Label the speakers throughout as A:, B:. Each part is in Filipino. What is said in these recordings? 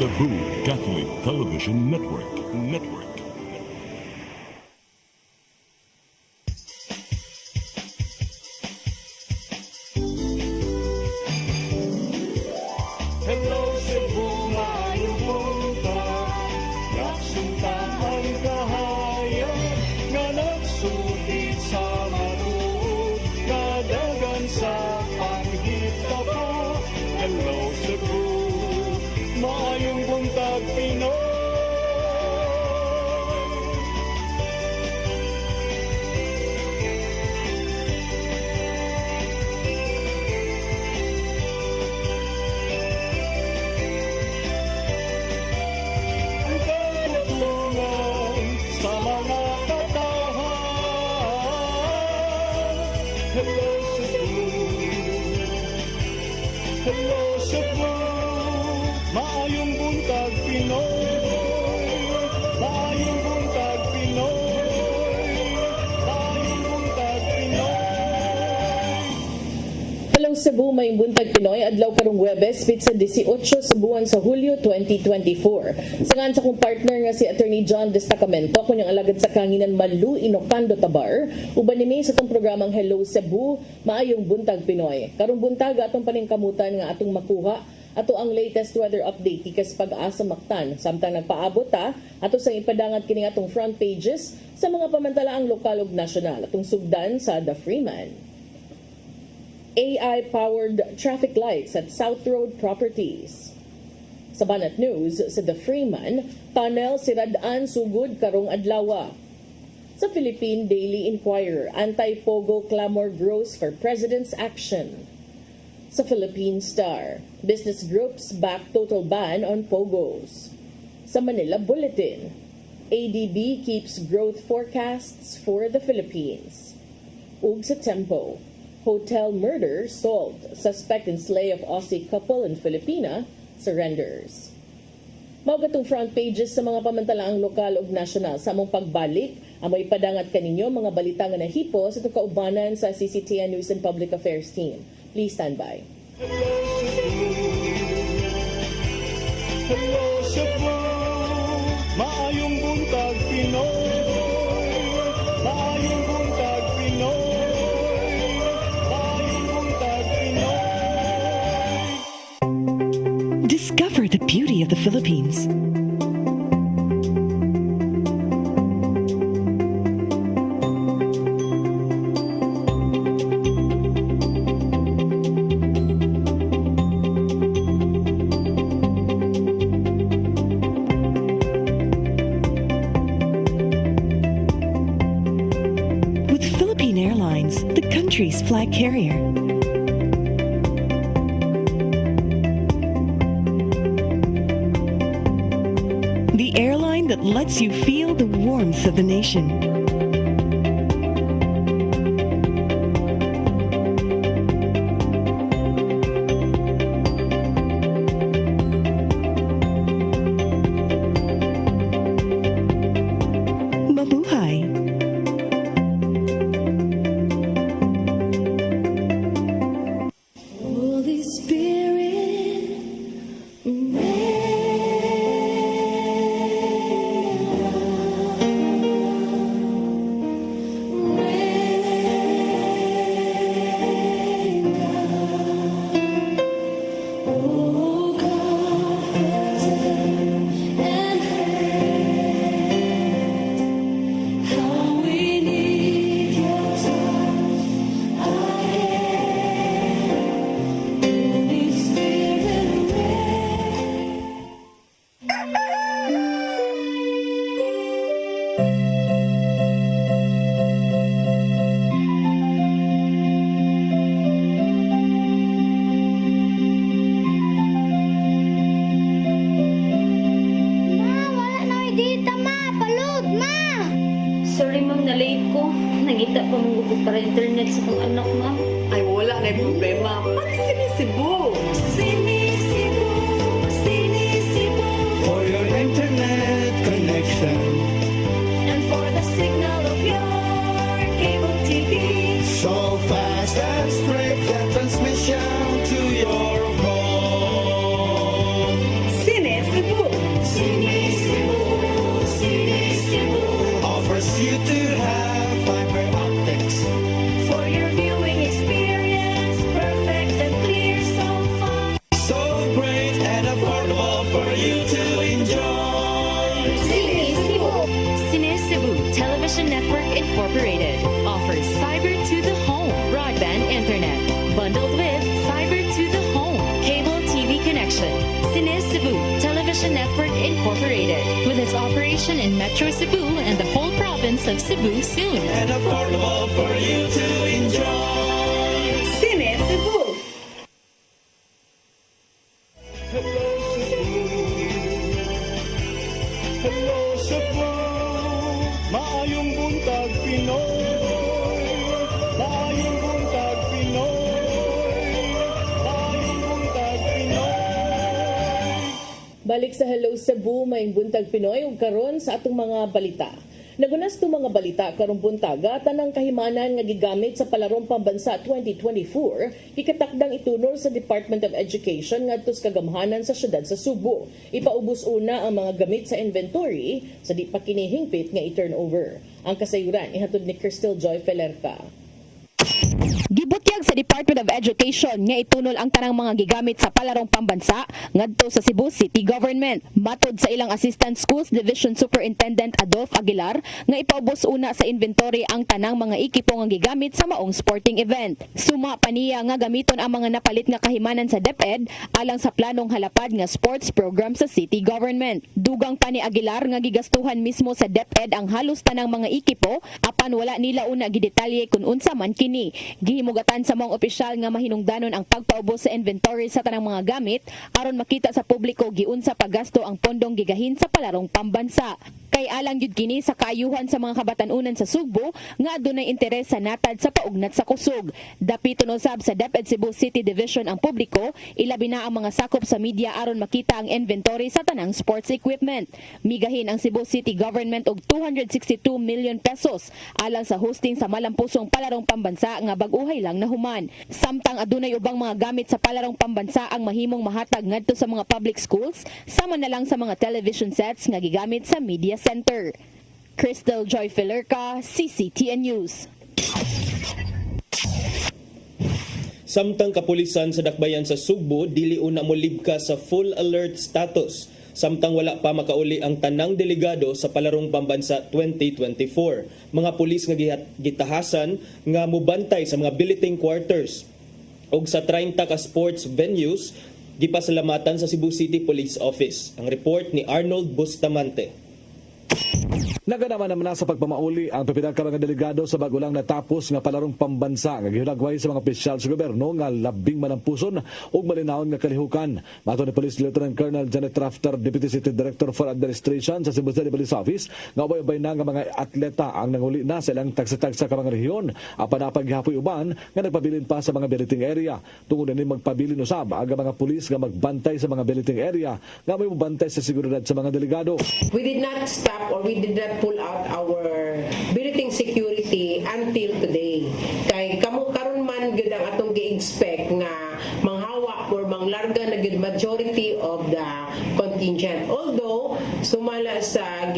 A: Cebu Catholic Television Network.
B: Hello Cebu, maayong buntag. Naksuntan ang kahayag nga nagsulit sa matuod, kadagan sa panghita pa. Hello Cebu, maayong buntag Pinoy. Hello Cebu, hello Cebu, maayong buntag Pinoy, maayong buntag Pinoy, maayong buntag Pinoy.
C: Hello Cebu, may buntag Pinoy, adlaw karong Huwebes, pitsa 18 sa buwan sa Hulyo 2024. Sangan sa kong partner nga si Attorney John Destacamento, kunyang alagad sa kanginan Malu Inocando Tabar, uban ni sa itong programang Hello Cebu, maayong buntag Pinoy. Karong buntag atong paningkamutan nga atong makuha ato ang latest weather update ikas pag-asa Mactan. Samtang nagpaabot ato sa ipadangat kini atong front pages sa mga pamantalaang lokal ug nasyonal atong sugdan sa The Freeman. AI-powered traffic lights at South Road Properties. Sa Banat News, sa The Freeman, tunnel siradaan sugod karong adlaw. Sa Philippine Daily Inquirer, anti-Pogo clamor grows for President's action. Sa Philippine Star, business groups back total ban on Pogos. Sa Manila Bulletin, ADB keeps growth forecasts for the Philippines. Ug sa Tempo, hotel murder solved. Suspect in slay of Aussie couple in Filipina surrenders. Maugatong front pages sa mga pamantalaang lokal ug nasyonal sa among pagbalik. Amoy padangat kaninyo mga balita nga nahipo sa kaubanan sa CCTN News and Public Affairs team. Please stand by.
B: Hello Cebu, maayong buntag Pinoy, maayong buntag Pinoy, maayong buntag Pinoy.
D: Discover the beauty of the Philippines. With Philippine Airlines, the country's flag carrier. The airline that lets you feel the warmth of the nation. Mabuhay!
E: Holy Spirit, oh God, and how we need your touch again. Holy Spirit,
F: Ma, wala na dita, ma. Palud, ma.
G: Sorry ma'am, na-late ko. Nangita pa mong gupit para internet sa kong anak ma'am.
H: Ay, wala na yung problema. Pag sinisibo.
E: Sinisibo, sinisibo,
B: For your internet connection,
E: and for the signal of your cable TV.
B: so fast and straight that transmission to your home.
H: Sinisibo.
B: have fiber optics.
E: For your viewing experience, perfect and clear so far.
B: So great and affordable for you to enjoy.
F: Cine Cebu.
I: Cine Cebu Television Network Incorporated offers fiber to the home broadband internet bundled with fiber to the home cable TV connection. Cine Cebu Television Network Incorporated with its operation in Metro Cebu and the whole province of Cebu soon.
B: And affordable for you to enjoy.
H: Cine Cebu.
B: Hello Cebu. Hello Cebu. Maayong buntag Pinoy. Maayong buntag Pinoy. Maayong buntag Pinoy.
C: Balik sa Hello Cebu, may buntag Pinoy ug karon sa atong mga balita. Nagunas to mga balita karong buntaga tanang kahimanan nga gigamit sa Palarong Pambansa 2024 gikatakdang itunor sa Department of Education ngadto sa kagamhanan sa syudad sa Subo. Ipaubos una ang mga gamit sa inventory sa di pa kinihingpit nga i-turnover. Ang kasayuran ihatod ni Crystal Joy Felerca.
J: Gibutyag sa Department of Education nga itunol ang tanang mga gigamit sa Palarong Pambansa ngadto sa Cebu City Government. Matod sa ilang Assistant Schools Division Superintendent Adolf Aguilar nga ipaubos una sa inventory ang tanang mga ekipo nga gigamit sa maong sporting event. Suma pa niya nga gamiton ang mga napalit nga kahimanan sa DepEd alang sa planong halapad nga sports program sa City Government. Dugang pa ni Aguilar nga gigastuhan mismo sa DepEd ang halos tanang mga ekipo apan wala nila una gidetalye kung unsa man kini. Gihimugatan sa mga opisyal nga mahinungdanon ang pagpaubos sa inventory sa tanang mga gamit aron makita sa publiko giunsa paggasto ang pondong gigahin sa Palarong Pambansa. Kay alang yun kini sa kaayuhan sa mga kabatanunan sa Sugbo nga adunay interes sa natad sa paugnat sa kusog. Dapiton usab sa DepEd Cebu City Division ang publiko, ilabi na ang mga sakop sa media aron makita ang inventory sa tanang sports equipment. Migahin ang Cebu City Government og 262 million pesos alang sa hosting sa malampusong Palarong Pambansa nga bag-uhay lang nahuman. Samtang adunay ubang mga gamit sa Palarong Pambansa ang mahimong mahatag ngadto sa mga public schools sama na lang sa mga television sets nga gigamit sa media center. Crystal Joy Felerca, CCTN News.
K: Samtang kapulisan sa dakbayan sa Sugbo dili una mo libka sa full alert status. Samtang wala pa makauli ang tanang delegado sa Palarong Pambansa 2024. Mga pulis nga gitahasan nga mubantay sa mga billeting quarters og sa 30 ka sports venues gipasalamatan sa Cebu City Police Office. Ang report ni Arnold Bustamante.
L: Naganaman naman na sa pagpamauli ang pipila ka mga delegado sa bago lang natapos nga Palarong Pambansa nga gihunagway sa mga opisyal sa gobyerno nga labing manampuson ug malinawon nga kalihukan. Mato ni Police Lieutenant Colonel Janet Rafter, Deputy City Director for Administration sa Cebu City Police Office, nga ubay-ubay na nga mga atleta ang nanguli na sa ilang tagsa-tagsa ka mga rehiyon. Apan napaghihapoy uban nga nagpabilin pa sa mga billeting area. Tungod ni magpabilin usab ang mga pulis nga magbantay sa mga billeting area nga may mabantay sa seguridad sa mga delegado.
M: We did not stop or we did not pull out our billeting security until today. Kay karon man gyud ang atong gi-expect nga manghawa or manglarga na gyud majority of the contingent. Although sumala sa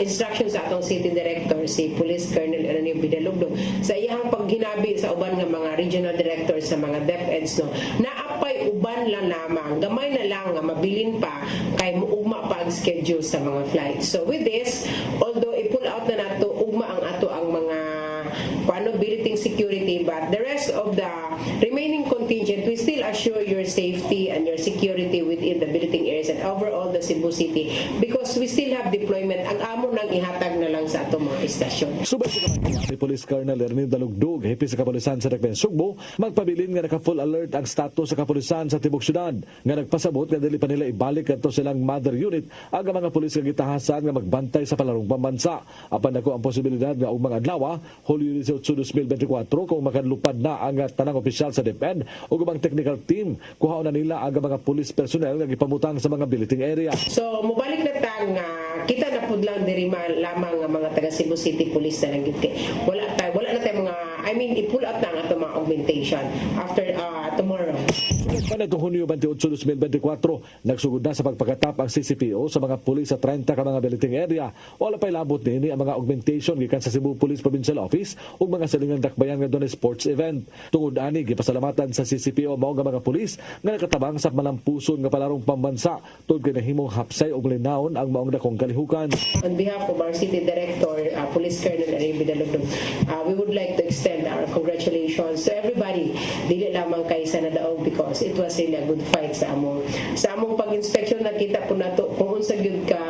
M: instructions sa atong city director si Police Colonel Eranio Bidalugdog sa iyang paghinabi sa uban nga mga regional directors sa mga DepEds naapay uban lang lamang gamay na lang nga mabilin pa kay muugma pa ang schedule sa mga flights. So with this, although i-pull out na nato ugma ang ato ang mga billeting security, but the rest of the remaining contingent, we still assure your safety and your security within the billeting areas and overall the Cebu City because we still have deployment. Ang amo nang ihatag na lang sa atong mga istasyon.
L: Subay sa kamay ni Police Colonel Ernie Dalugdog, hepe sa kapulisan sa Dakbayan Sugbo, magpabilin nga naka-full alert ang status sa kapulisan sa Tibok Syudad, nga nagpasabot nga dili pa nila ibalik kadto silang mother unit ang mga pulis nga gitahasan nga magbantay sa Palarong Pambansa. Apan nako ang posibilidad nga og mga adlaw, Hulyo 18, 2024 kung makanlupad na ang tanang opisyal sa DepEd o ubang technical team, kuhaon na nila ang mga police personnel nga gipamutang sa mga billeting area.
M: So mubalik na tang kita na pud lang diri lamang nga mga taga Cebu City Police na lang gid kay wala na tay mga i-pull out na ang ato mga augmentation after tomorrow.
L: Sunod pa Hunyo 28, 2024, nagsugod na sa pagpakatap ang CCPO sa mga pulis sa 30 ka mga billeting area. Wala pa ilabot nini ang mga augmentation gikan sa Cebu Police Provincial Office ug mga silingang dakbayan nga doon sports event. Tungod ani gipasalamatan sa CCPO mao nga mga pulis nga nakatabang sa malampuson nga palarong pambansa tungod kay nahimong hapsay ug linawon ang maong dakong kalihukan.
M: On behalf of our City Director, Police Colonel Aribe Dalugdong, we would like to extend our congratulations to everybody, dili lamang kay Sanadaog, because it was really a good fight sa among pag-inspection. Nakita po nato kung unsa gyud ka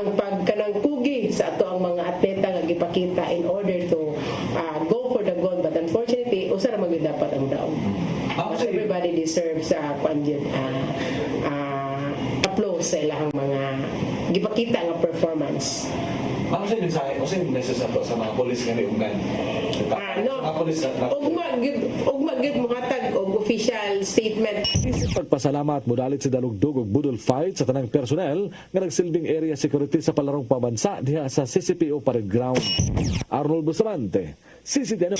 M: ang pagkanang kugi sa ato ang mga atleta nga gipakita in order to go for the gold, but unfortunately usa ra magyud dapat ang daog. Everybody deserves applause sa ilahang mga gipakita nga performance.
L: Ano sa mensahe? Ano sa message nato sa mga pulis nga niunggan?
M: Ugma gyud mohatag og official statement.
L: Isip pagpasalamat modalit si Dalugdog og budol fight sa tanang personnel nga nagsilbing area security sa palarong pambansa diha sa CCPO Parade Ground. Arnold Bustamante, CCTN.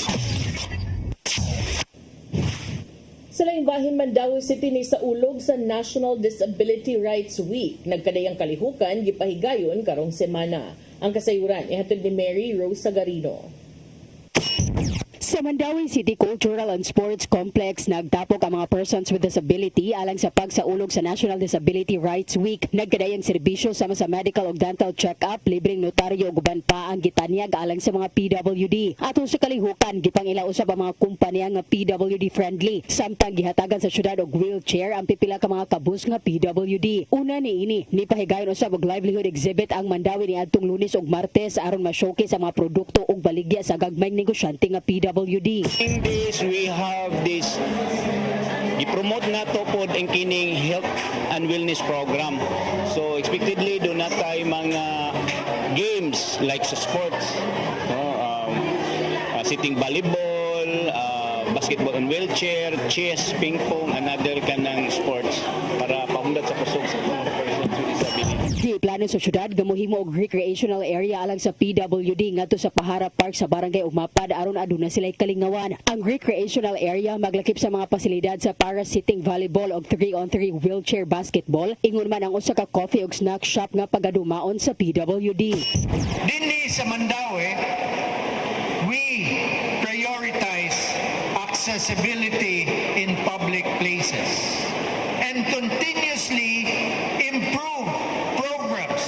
C: Sa laing bahin Mandawi City ni sa ulog sa National Disability Rights Week. Nagkadayang kalihukan, gipahigayon karong semana. Ang kasayuran, ihatid ni Mary Rose Sagarino.
J: Sa Mandawi City Cultural and Sports Complex, nagtapok ang mga persons with disability alang sa pagsaulog sa National Disability Rights Week. Nagkadayang serbisyo sama sa medical ug dental check-up, libreng notaryo ug uban pa ang gitanyag alang sa mga PWD. Atong sa kalihukan, gipangila usab ang mga kumpanya nga PWD friendly. Samtang gihatagan sa syudad og wheelchair ang pipila ka mga kabus nga PWD. Una niini, nipahigayon usab og livelihood exhibit ang Mandawi niadtong Lunes ug Martes aron ma-showcase ang mga produkto ug baligya sa gagmayng negosyante nga PWD.
N: In this, we have this i-promote nga to pod ang kining health and wellness program. So expectedly do na tayo mga games like sa sports, sitting volleyball, basketball and wheelchair, chess, ping pong, another kanang sports para paundat sa kusog sa mga persons with disability.
J: Di plano sa syudad gamuhimo og recreational area alang sa PWD ngadto sa Pahara Park sa Barangay Umapad aron aduna sila'y kalingawan. Ang recreational area maglakip sa mga pasilidad sa para-sitting volleyball og 3-on-3 wheelchair basketball. Ingon man ang usa ka coffee ug snack shop nga pagadumaon sa PWD.
O: Dinhi sa Mandawi, we prioritize accessibility in public places and continuously improve programs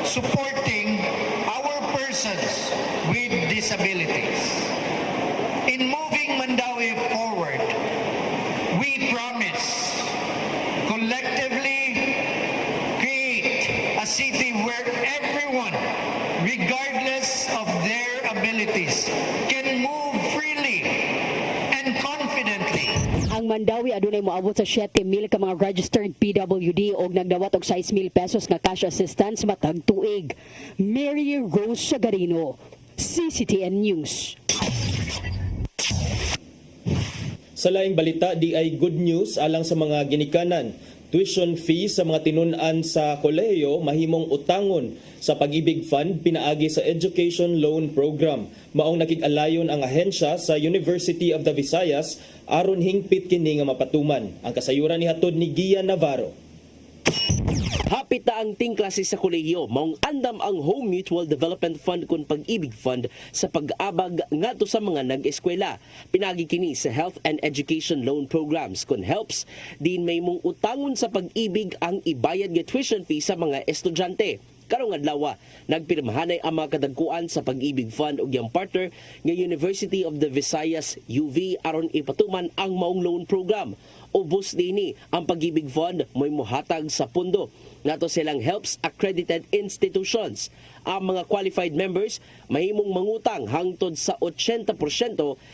O: supporting our persons with disabilities. In moving Mandawi forward, we promise collectively create a city where everyone, regardless of their abilities, can move freely and confidently.
J: Ang Mandawi adunay moabot sa 7,000 ka mga registered PWD og nagdawat og 6,000 pesos nga cash assistance matag tuig. Mary Rose Sagarino, CCTN News.
K: Sa laing balita, di ay good news alang sa mga ginikanan. Tuition fee sa mga tinun-an sa kolehiyo mahimong utangon sa Pag-ibig Fund pinaagi sa Education Loan Program. Maong nakig-alayon ang ahensya sa University of the Visayas aron hingpit kini nga mapatuman. Ang kasayuran ni hatod ni Gian Navarro.
P: Hapit na ang tingklase sa kolehiyo, maong andam ang Home Mutual Development Fund kung Pag-ibig Fund sa pag-abag ngadto sa mga nag-eskwela. Pinagi kini sa Health and Education Loan Programs kung helps din may mong utangon sa pag-ibig ang ibayad nga tuition fee sa mga estudyante. Karong adlaw, nagpirmahanay ang mga kadagkuan sa Pag-ibig Fund ug yang partner nga University of the Visayas UV aron ipatuman ang maong loan program. Ubos dinhi ang Pag-ibig Fund mo'y mohatag sa pundo nato silang helps accredited institutions. Ang mga qualified members mahimong mangutang hangtod sa 80%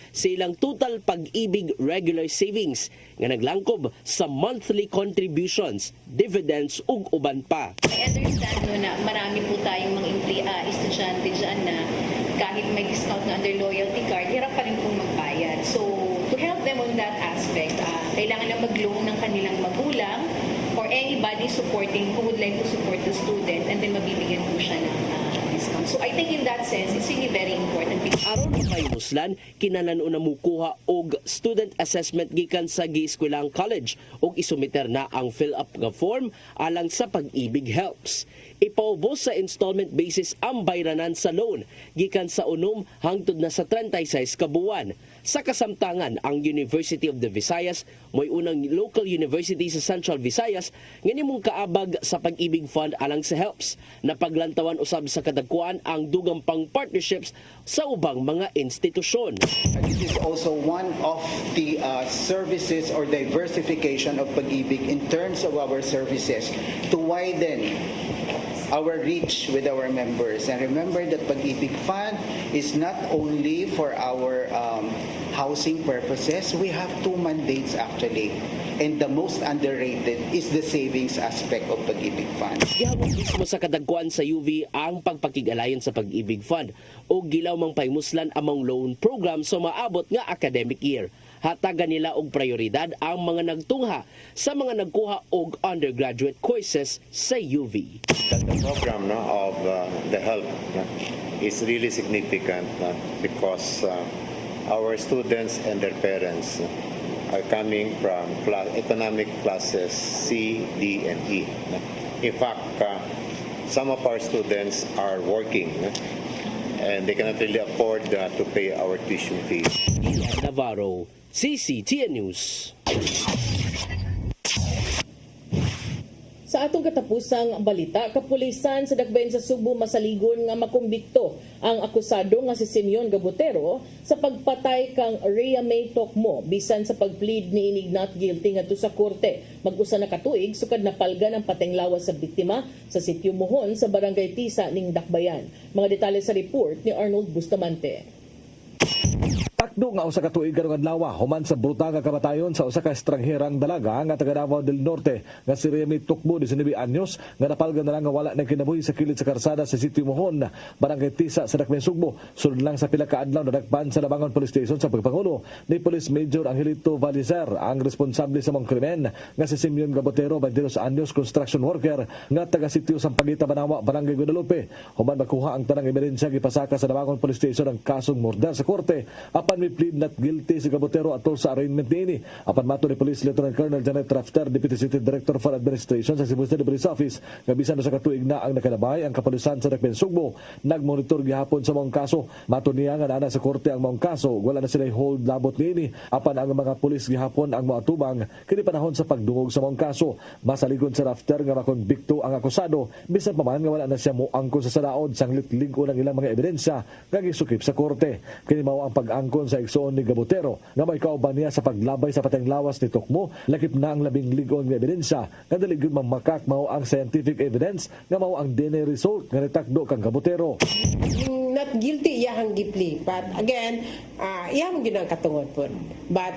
P: sa ilang total Pag-ibig regular savings nga naglangkob sa monthly contributions, dividends ug uban pa.
Q: I understand mo na marami po tayong mga estudyante dyan na kahit may discount na under loyalty card, hirap pa rin pong magbayad. So, to help them on that aspect, kailangan lang mag-loan ng kanilang magulang or anybody supporting who would like to support the student, and then mabibigyan po siya ng discount. discount. So I think in that sense, it's really very important.
P: Aron makaymuslan, kinahanglan una mukuha og student assessment gikan sa gieskwelang college ug isumiter na ang fill-up nga form alang sa Pag-ibig Helps. Ipaubos sa installment basis ang bayranan sa loan gikan sa 6 hangtod na sa 36 ka buwan. Sa kasamtangan, ang University of the Visayas mo'y unang local university sa Central Visayas nga nimong kaabag sa Pag-ibig Fund alang sa Helps na paglantawan usab sa kadagkuan ang dugang pang partnerships sa ubang mga institusyon.
R: This is also one of the services or diversification of Pag-ibig in terms of our services to widen our reach with our members. And remember that Pag-ibig Fund is not only for our housing purposes. We have 2 mandates actually. And the most underrated is the savings aspect of Pag-ibig Fund.
P: Gihapon mismo sa kadagkuan sa UV ang pagpakigalayon sa Pag-ibig Fund o gilaw mang paymuslan among loan program sa maabot nga academic year. Hatagan nila og prioridad ang mga nagtungha sa mga nagkuha og undergraduate courses sa UV.
S: The program of the HELP is really significant because our students and their parents are coming from economic classes C, D, and E. In fact, some of our students are working and they cannot really afford to pay our tuition fees.
P: Ian Navarro, CCTN News.
C: Sa atong katapusang balita, kapulisan sa Dakbayan sa Subo masaligon nga makumbikto ang akusado nga si Simeon Gabotero sa pagpatay kang Rhea May Tokmo bisan sa pagplead ni inig not guilty ngadto sa korte. Mag-usa na katuig sukad napalgan ang pateng lawas sa biktima sa sitio Mohon sa Barangay Tisa ning Dakbayan. Mga detalye sa report ni Arnold Bustamante.
L: Takdo nga usa ka tuig karong adlaw human sa brutal nga kamatayon sa usa ka estrangerang dalaga nga taga Davao del Norte nga si Remy Tokmo 19 anyos nga napalgan na lang nga wala nang kinabuhi sa kilid sa karsada sa Sitio Mohon, Barangay Tisa sa Dakbayan Sugbo. Sulod lang sa pila ka adlaw nadagpan sa Labangon Police Station sa pagpangulo ni Police Major Angelito Valizer ang responsable sa mga krimen nga si Simeon Gabotero 22 anyos construction worker nga taga Sitio Sampaguita Banawa, Barangay Guadalupe. Human makuha ang tanang ebidensya gipasaka sa Labangon Police Station ang kasong murder sa korte. Apan may plead not guilty si Gabotero atol sa arraignment niini. Apan mato ni Police Lieutenant Colonel Janet Rafter, Deputy City Director for Administration sa Cebu City Police Office, nga bisan sa katuig na ang nakalabay ang kapulisan sa Dakbayan Sugbo nagmonitor gihapon sa mga kaso. Mato niya nga naa sa korte ang mga kaso, wala na sila hold labot niini. Apan ang mga pulis gihapon ang moatubang kini panahon sa pagdungog sa mga kaso. Masaligon sa Rafter nga makonbikto ang akusado bisan pa man nga wala na siya moangkon sa sadaod sanglit lingko ng ilang mga ebidensya nga gisukip sa korte. Kini mao ang pag-angkon sa igsoon ni Gabotero nga may kauban niya sa paglabay sa pateng lawas ni Tokmo. Lakip na ang labing ligon nga ebidensya nga dali gyud mamakak mao ang scientific evidence nga mao ang DNA result nga nitakdo kang Gabotero.
M: Not guilty iyahang gipli, but again iyang ginang katungod po, but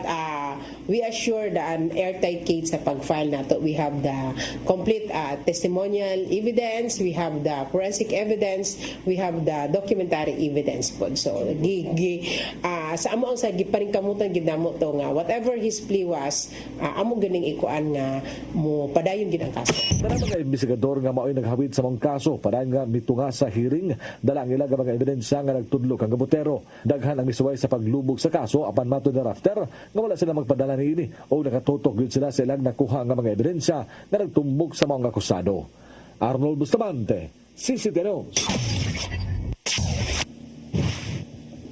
M: we assure that an airtight case sa pag-file nato. We have the complete testimonial evidence, we have the forensic evidence, we have the documentary evidence po. So sa amo ang sa giparing kamutan gidamo to nga whatever his plea was, amo ganing ikuan nga mo padayon gid ang kaso.
L: Para mga investigador nga mao'y naghawid sa mga kaso, padayon nga mitunga sa hearing dala ang ilang mga ebidensya nga nagtudlo kang Gabotero. Daghan ang misuway sa paglubog sa kaso apan mato ni Rafter nga wala sila magpadala niini o nakatutok gyud sila sa ilang nakuha nga mga ebidensya nga nagtumbok sa mga akusado. Arnold Bustamante, CCTN News.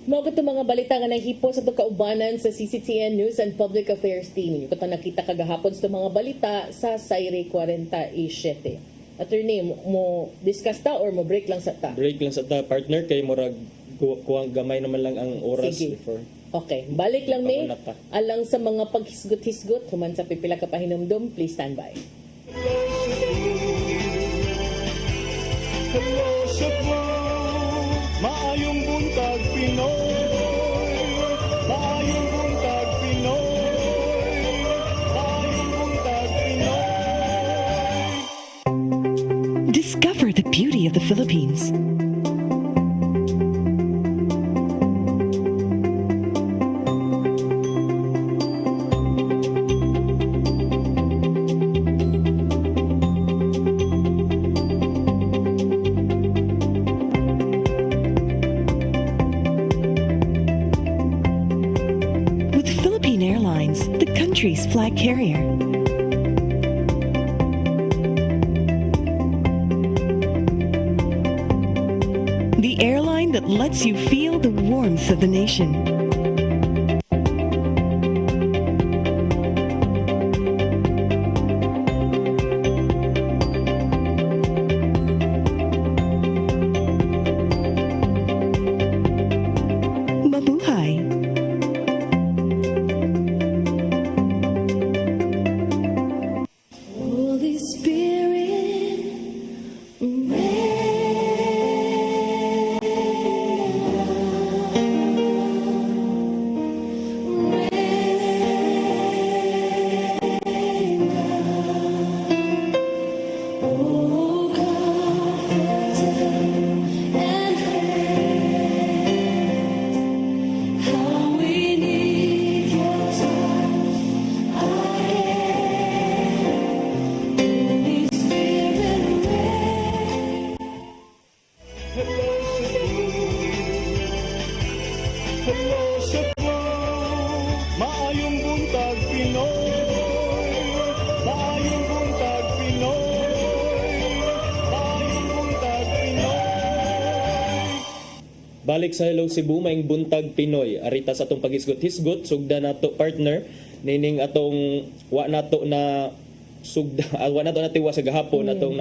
C: Mga itong mga balita nga nahipo sa kaubanan sa CCTN News and Public Affairs Team. Ito nakita kagahapon sa mga balita sa Saire 47. Attorney, mo discuss ta or mo break lang sa ta?
K: Break lang sa ta, partner, kay murag kuwang gamay naman lang ang oras.
C: Sige.
K: Before.
C: Okay, balik lang may alang sa mga paghisgot-hisgot human sa pipila ka pahinumdum, please stand by.
B: Hello sa maayong buntag Pinoy, maayong buntag Pinoy, maayong buntag Pinoy.
D: Discover the beauty of the Philippines. country's flag carrier. The airline that lets you feel the warmth of the nation. Mabuhay.
E: Holy Spirit, oh God, and how we need your touch again. Holy Spirit,
B: Hello Cebu, maayong buntag Pinoy. Maayong buntag Pinoy. Maayong buntag Pinoy.
K: Balik sa Hello Cebu, maing buntag Pinoy. Arita sa atong pagisgot-hisgot, sugda nato partner, nining atong wa nato na sugda, wa nato na tiwa sa gahapon, atong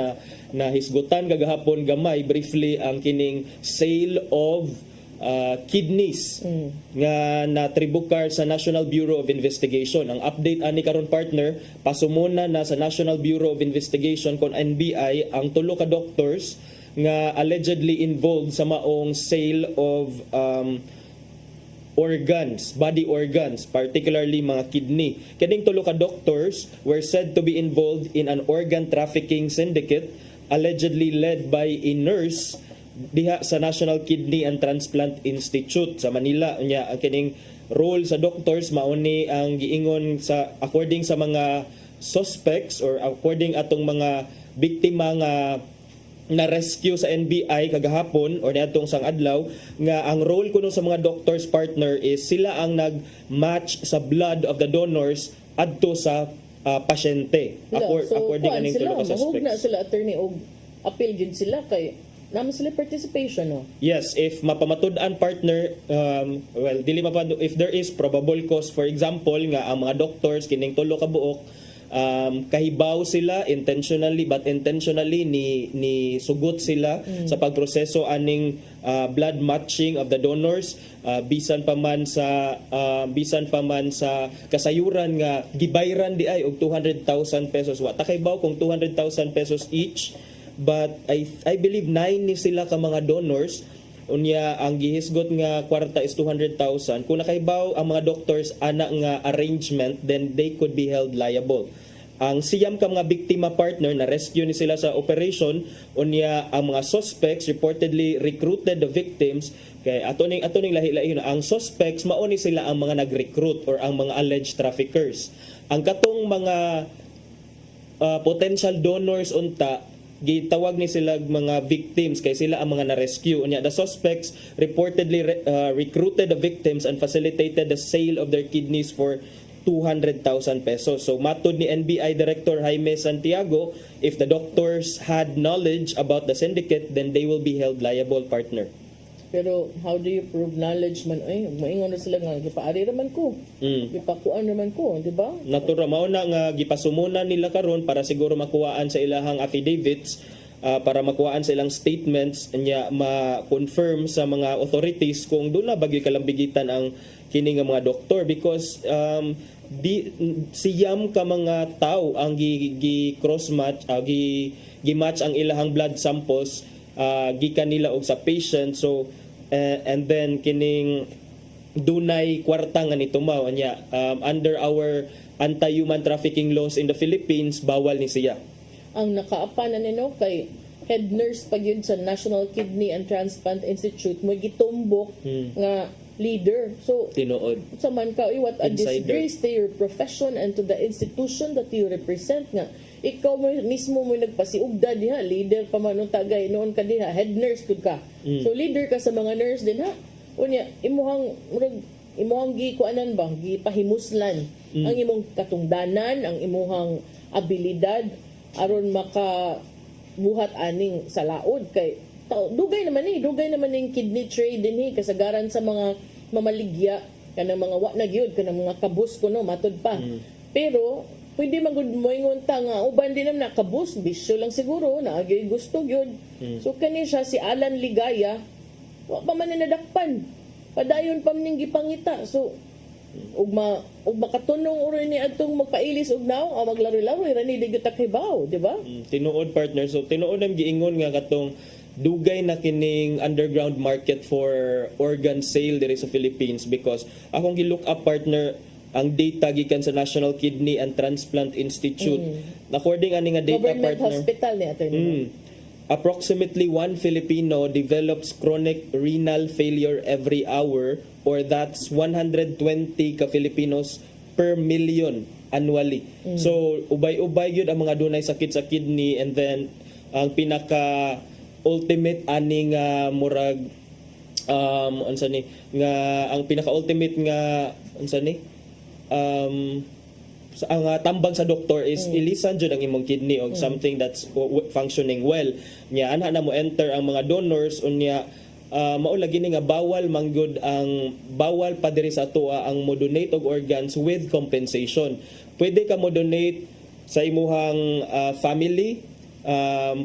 K: na hisgutan kagahapon gamay briefly ang kining sale of kidneys nga natribukar sa National Bureau of Investigation. Ang update ani karon partner, pasumuna na sa National Bureau of Investigation kon NBI ang tulo ka doctors nga allegedly involved sa maong sale of organs, body organs, particularly mga kidney. Kining tulo ka doctors were said to be involved in an organ trafficking syndicate allegedly led by a nurse diha sa National Kidney and Transplant Institute sa Manila. Nya ang kining role sa doctors mauni ang giingon sa according sa mga suspects or according atong mga biktima nga na-rescue sa NBI kagahapon or niadtong sang adlaw nga ang role kuno sa mga doctors partner is sila ang nag-match sa blood of the donors adto sa pasyente. According aning tulo ka
C: mahug na
K: suspects.
C: sila attorney og appeal gid sila kay naman sila participation no.
K: Yes, if mapamatud-an partner, well, dili if there is probable cause, for example, nga ang mga doctors kining tulo ka buok, kahibaw sila intentionally ni sugot sila sa pagproseso aning blood matching of the donors, bisan pa man sa kasayuran nga gibayran di ay og 200,000 pesos. Wa ta kahibaw kung 200,000 pesos each, but I believe 9 ni sila ka mga donors. Unya ang gihisgot nga kwarta is 200,000. Kung nakahibaw ang mga doctors ana nga arrangement, then they could be held liable. Ang siyam ka mga biktima partner na rescue ni sila sa operation, unya ang mga suspects reportedly recruited the victims. Kay atoning lahi-lahi ang suspects mauni sila ang mga nag-recruit or ang mga alleged traffickers. Ang katong mga potential donors unta gitawag ni sila mga victims kay sila ang mga na-rescue. Unya, the suspects reportedly recruited the victims and facilitated the sale of their kidneys for 200,000 pesos. So matud ni NBI Director Jaime Santiago, if the doctors had knowledge about the syndicate, then they will be held liable, partner.
C: Pero how do you prove knowledge man? Ay, maingon na sila nga, gipaari naman ko. Gipakuan naman ko, di ba?
K: Natural, mao na nga gipasumuna nila karon para siguro makuhaan sa ilahang affidavits, para makuhaan sa ilang statements, nya ma-confirm sa mga authorities kung doon na bagay kalambigitan ang kini nga mga doktor, because siyam ka mga tao ang gi-cross-match, gi-match ang ilahang blood samples gikan nila og sa patient. So and then kining dunay kwarta nga nitumaw nya, under our anti-human trafficking laws in the Philippines, bawal ni siya.
C: Ang nakaapan na nino kay head nurse pag yun sa National Kidney and Transplant Institute mo gitumbok nga leader. So
K: tinuod
C: sa man ka, what a
K: Insider.
C: disgrace to your profession and to the institution that you represent nga. Ikaw mo mismo mo nagpasiugda diha, leader pa man tagay noon ka diha, head nurse gud ka. So leader ka sa mga nurse din ha. Unya imuhang murag Imong gikuanan ba, gipahimuslan ang imong katungdanan, ang imong abilidad aron maka buhat aning sa laod kay dugay naman ning kidney trade dinhi kasagaran sa mga mamaligya kanang mga wa na gyud kanang mga kabus kuno matud pa. Pero pwede magud moingon ta nga uban din naman nakabus bisyo lang siguro naagay gusto gyud. So kani siya si Alan Ligaya wa pa man na nadakpan. Padayon pa ning gipangita. So ug makatunong uri ni adtong magpailis og naong maglaro-laro rani di gyud takibaw, di ba?
K: Tinuod partner. So tinuod am giingon nga katong dugay na kining underground market for organ sale diri sa Philippines because akong gi-look up partner ang data gikan sa National Kidney and Transplant Institute. According ani nga data
C: Government
K: partner.
C: hospital ni ato
K: Approximately 1 Filipino develops chronic renal failure every hour or that's 120 ka Filipinos per million annually. So ubay-ubay yun ang mga dunay sakit sa kidney and then ang pinaka ultimate aning murag unsa ni nga ang pinaka ultimate nga unsa ni ang tambang sa doktor is ilisan jud ang imong kidney og something that's functioning well nya ana na mo enter ang mga donors unya mao lagi ni nga bawal manggod ang bawal pa diri sa atoa ang mo donate og organs with compensation. Pwede ka mo donate sa imuhang family,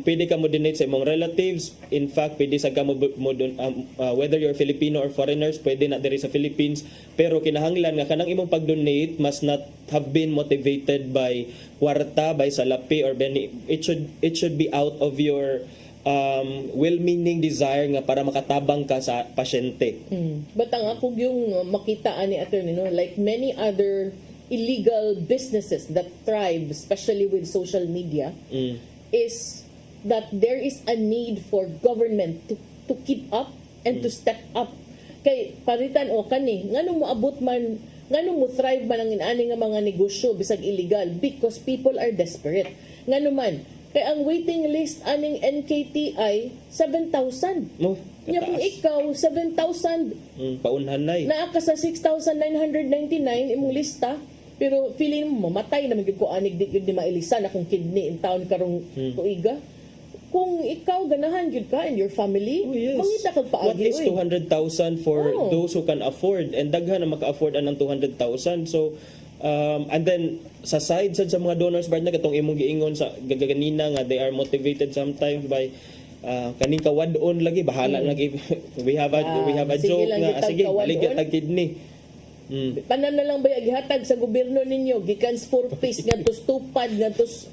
K: pwede ka mo donate sa imong relatives. In fact, pwede sa ka mo whether you're Filipino or foreigners, pwede na diri sa Philippines. Pero kinahanglan nga kanang imong pag-donate must not have been motivated by kwarta, by salapi or it should be out of your well-meaning desire nga para makatabang ka sa pasyente.
C: But ang ako yung makita ani attorney like many other illegal businesses that thrive especially with social media is that there is a need for government to keep up and to step up. Kay paritan o kani nganong moabot man nganong mo thrive man ang inani nga mga negosyo bisag illegal because people are desperate. Ngano man kay ang waiting list aning NKTI 7,000. Nya kung ikaw 7,000
K: paunhanay.
C: Naa ka sa 6,999 imong lista pero feeling mo mamatay na magiging ko anig di yun di mailisan akong kidney in town karong tuiga. Kung ikaw ganahan yun ka and your family, mangita kag paagi.
K: What is 200,000 for those who can afford? And daghan na maka-afford anang 200,000. So, and then, sa side sa mga donors, bar na katong imong giingon sa gagaganina nga they are motivated sometimes by kaning kawadon lagi bahala lagi we have a joke nga sige baligya tag kidney.
C: Panan na lang ba gihatag sa gobyerno ninyo gikan 4 piece ngadtos tupad ngadtos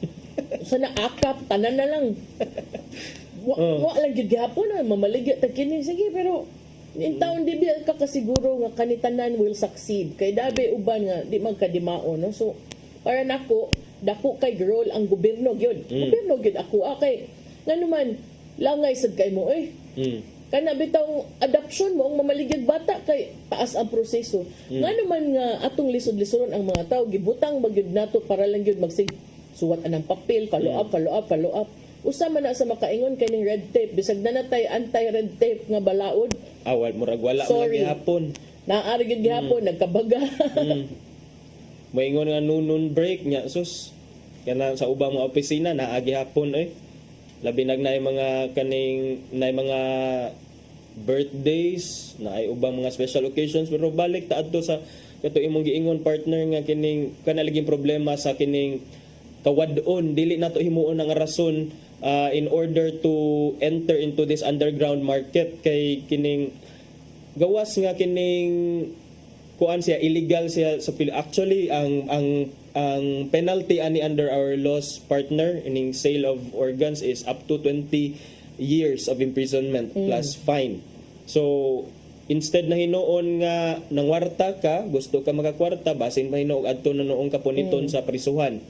C: sa naakap tanan na lang wa lang gyud gihapon na mamaligya ta kini sige pero in town di ba ka kasiguro nga kanitanan will succeed kay dabe uban nga di magkadimao no so para nako dako kay role ang gobyerno gyud gobyerno gyud ako kay nganuman langay sad kay mo kana bitang adoption mo ang mamaligyag bata kay taas ang proseso. Ngano man nga atong lisod-lisoron ang mga tao gibutang magyud nato para lang gyud magsig suwat anang papel follow up. Usa man na sa makaingon kay ning red tape bisag na natay anti-red tape nga balaod.
K: Awal murag wala man gihapon.
C: Naari gyud gihapon nagkabaga.
K: Moingon nga noon break nya sus kana sa ubang mga opisina naa gihapon labi na mga kaning na mga birthdays na ay ubang mga special occasions pero balik ta adto sa kato imong giingon partner nga kining kanalaging problema sa kining kawadon dili nato himuon ang rason in order to enter into this underground market kay kining gawas nga kining kuan siya illegal siya sa actually ang penalty ani under our laws partner ining sale of organs is up to 20 years of imprisonment plus fine. So instead na hinuon nga nangwarta ka, gusto ka makakwarta basin pa hinuog adto na noong kapuniton sa prisuhan.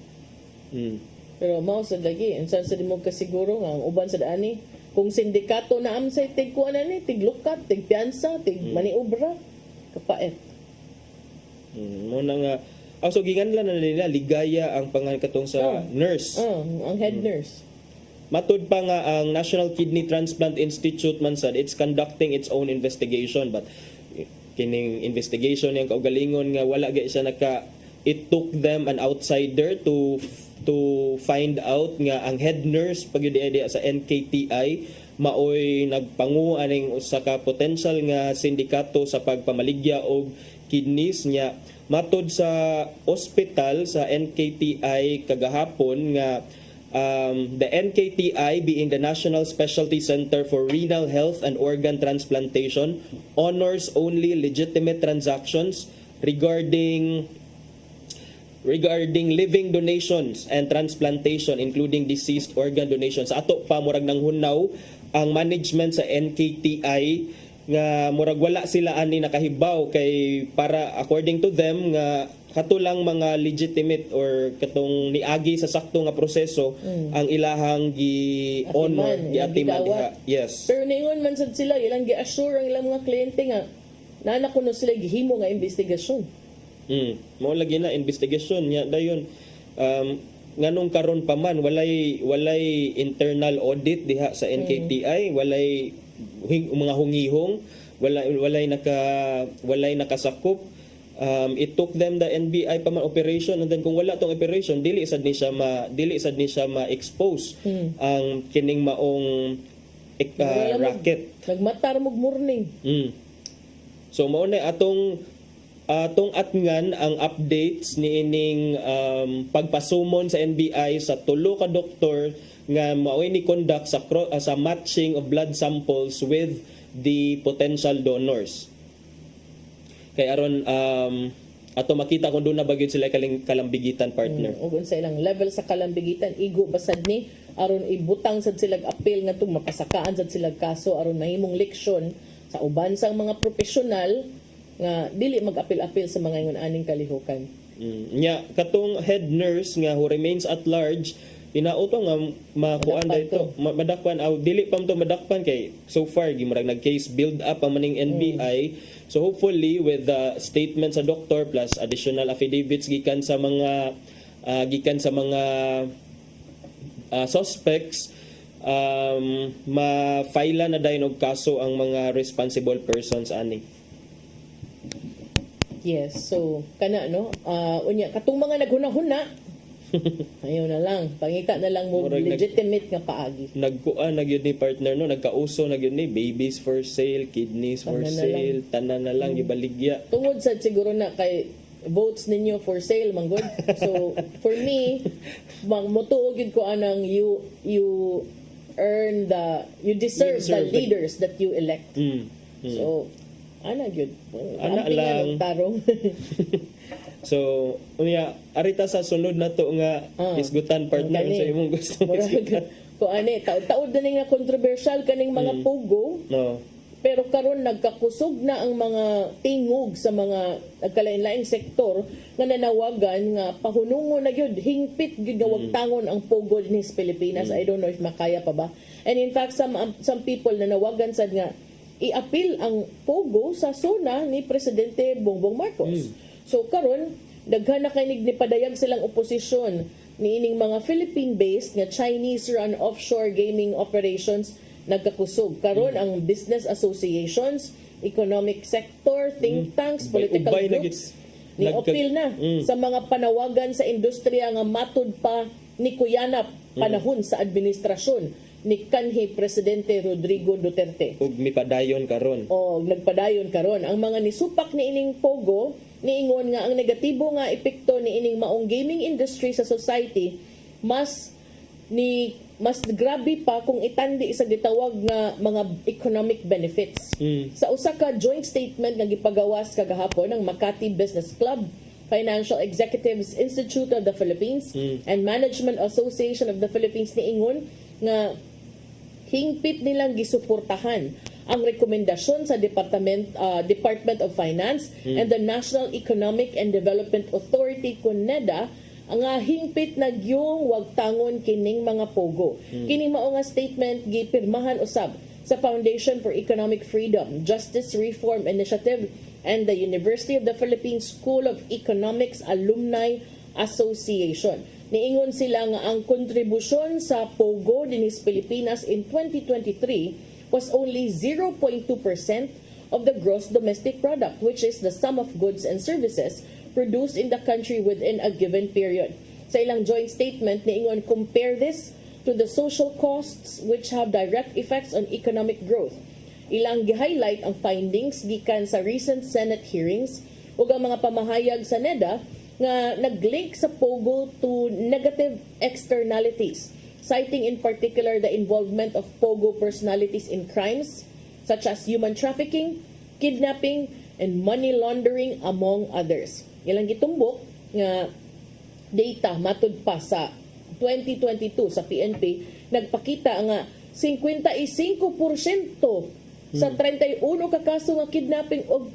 C: Pero mao sa lagi unsan sa dimo kasiguro nga ang uban sa daani kung sindikato na amsay tig kuan ani tig lukat, tig piyansa, tig maniobra kapaet.
K: Mo na nga so ginganlan na nila ligaya ang pangalan katong sa nurse.
C: Ang head nurse.
K: Matud pa nga ang National Kidney Transplant Institute man sad it's conducting its own investigation but kining investigation yang kaugalingon nga wala gay siya it took them an outsider to find out nga ang head nurse pagyud sa NKTI maoy nagpangu aning usa ka potential nga sindikato sa pagpamaligya og kidneys niya. Matod sa ospital sa NKTI kagahapon nga the NKTI being the National Specialty Center for Renal Health and Organ Transplantation honors only legitimate transactions regarding living donations and transplantation including deceased organ donations. Ato pa murag nang hunaw ang management sa NKTI nga murag wala sila ani nakahibaw kay para according to them nga katulang mga legitimate or katong niagi sa sakto nga proseso ang ilahang gi-honor giatiman diha. Yes.
C: Pero ningon man sad sila ilang gi-assure ang ilang mga kliyente nga nana kuno sila gihimo nga investigasyon.
K: Mao lagi na investigasyon nya dayon nganong karon pa man walay internal audit diha sa NKTI, walay mga hungihong, walay nakasakop. It took them the NBI pa man operation, and then kung wala tong operation dili sad ni siya ma-expose ang kining maong racket.
C: Nagmatar mog morning.
K: So mao na atong atngan ang updates ni ining pagpasumon sa NBI sa tulo ka doktor nga maoy ni conduct sa matching of blood samples with the potential donors. Kay aron ato makita kung doon na bagyod sila kalambigitan partner.
C: Ug sa ilang level sa kalambigitan igo basad ni aron ibutang sad sila appeal nga tung mapasakaan sad sila kaso aron mahimong leksyon sa uban sang mga profesional nga dili mag-apil-apil sa mga ingon aning kalihukan.
K: Nya katong head nurse nga who remains at large inauto nga makuan dito madakpan dili pa to madakpan kay so far gimurag nag-case build up ang maning NBI. So hopefully with the statement sa doktor plus additional affidavits gikan sa mga suspects ma-file na dayon og kaso ang mga responsible persons ani.
C: Yes, so kana no unya katong mga naghuna-huna ayaw na lang pangita na lang mo legitimate nga paagi.
K: Nagkuan na gyud ni partner no, nagkauso na gyud ni babies for sale, kidneys for sale, tanan na lang gibaligya.
C: Tungod sad siguro na kay votes ninyo for sale manggod. So for me motuog gyud ko anang you deserve the leaders that you elect. So ana gyud
K: ana lang
C: tarong.
K: So unya arita sa sunod na to nga isgutan partner sa imong gusto isgutan.
C: Ko ani taud-taud na nga controversial kaning mga pogo.
K: No.
C: Pero karon nagkakusog na ang mga tingog sa mga nagkalain-laing sektor nga nanawagan nga pahunungon na gyud hingpit gyud nga wagtangon ang pogo dinhi sa Pilipinas. I don't know if makaya pa ba. And in fact some people nanawagan sad nga i-appeal ang pogo sa sona ni Presidente Bongbong Marcos. So karon daghan na kay ni padayag silang oposisyon niining mga Philippine-based nga Chinese-run offshore gaming operations nagkakusog. Karon ang business associations, economic sector, think tanks, political groups ni appeal na sa mga panawagan sa industriya nga matud pa ni Kuyanap panahon sa administrasyon ni kanhi Presidente Rodrigo Duterte.
K: Ug mipadayon karon.
C: Nagpadayon karon ang mga nisupak ni ining pogo niingon nga ang negatibo nga epekto ni ining maong gaming industry sa society mas grabe pa kung itandi sa gitawag nga mga economic benefits. Sa usa ka joint statement nga gipagawas kagahapon ng Makati Business Club, Financial Executives Institute of the Philippines and Management Association of the Philippines niingon nga hingpit nilang gisuportahan ang rekomendasyon sa Department of Finance and the National Economic and Development Authority CONEDA nga hingpit na gyung wagtangon kining mga pogo. Kining mao nga statement gipirmahan usab sa Foundation for Economic Freedom, Justice Reform Initiative and the University of the Philippines School of Economics Alumni Association. Niingon sila nga ang kontribusyon sa pogo dinhi sa Pilipinas in 2023 was only 0.2% of the gross domestic product, which is the sum of goods and services produced in the country within a given period. Sa ilang joint statement, niingon compare this to the social costs which have direct effects on economic growth. Ilang gi-highlight ang findings gikan sa recent Senate hearings ug ang mga pamahayag sa NEDA nga nag-link sa POGO to negative externalities, citing in particular the involvement of POGO personalities in crimes such as human trafficking, kidnapping, and money laundering, among others. Ilang gitumbok nga data matud pa sa 2022 sa PNP nagpakita nga 55% sa 31 ka kaso nga kidnapping og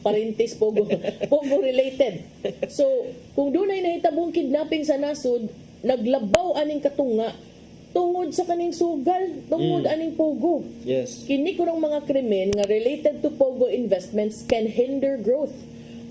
C: parentis pogo related. So kung dunay nahitabong kidnapping sa nasod, naglabaw aning katunga tungod sa kaning sugal, tungod aning pogo.
K: Yes.
C: Kini kurang mga krimen nga related to pogo investments can hinder growth,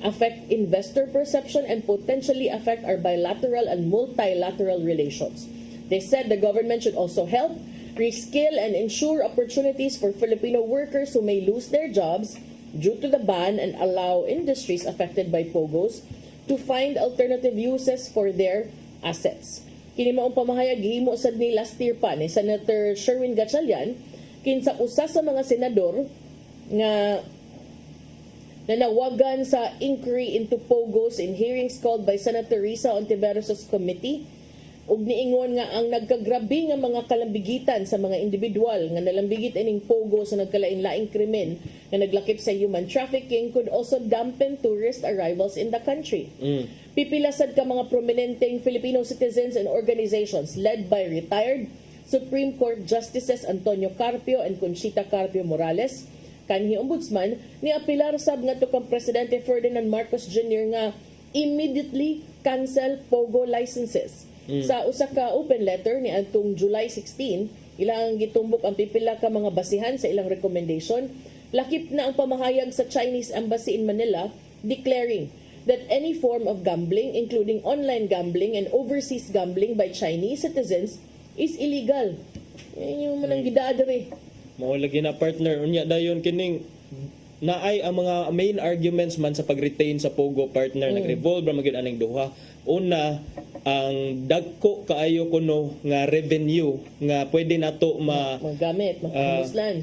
C: affect investor perception, and potentially affect our bilateral and multilateral relations. They said the government should also help reskill and ensure opportunities for Filipino workers who may lose their jobs due to the ban, and allow industries affected by pogos to find alternative uses for their assets. Kini maong pamahayag gihimo sad ni last year pa ni Senator Sherwin Gatchalian kinsa usa sa mga senador nga nanawagan sa inquiry into pogos in hearings called by Senator Risa Ontiveros' committee, ug niingon nga ang nagkagrabe nga mga kalambigitan sa mga individual nga nalambigit ining pogo sa nagkalain-laing krimen nga naglakip sa human trafficking could also dampen tourist arrivals in the country. Pipila sad ka mga prominenteng Filipino citizens and organizations led by retired Supreme Court Justices Antonio Carpio and Conchita Carpio Morales, kanhi ombudsman ni apilar sab ngadto kang Presidente Ferdinand Marcos Jr. nga immediately cancel pogo licenses. Sa usa ka open letter ni atong July 16, ilang gitumbok ang pipila ka mga basihan sa ilang recommendation. Lakip na ang pamahayag sa Chinese Embassy in Manila declaring that any form of gambling, including online gambling and overseas gambling by Chinese citizens, is illegal. Yan yung manang gidaadere.
K: Mao lagi na partner unya dayon kining naay ang mga main arguments man sa pag-retain sa pogo partner nag-revolve ra magyud aning duha. Una, ang dagko kaayo kuno nga revenue nga pwede nato
C: magamit,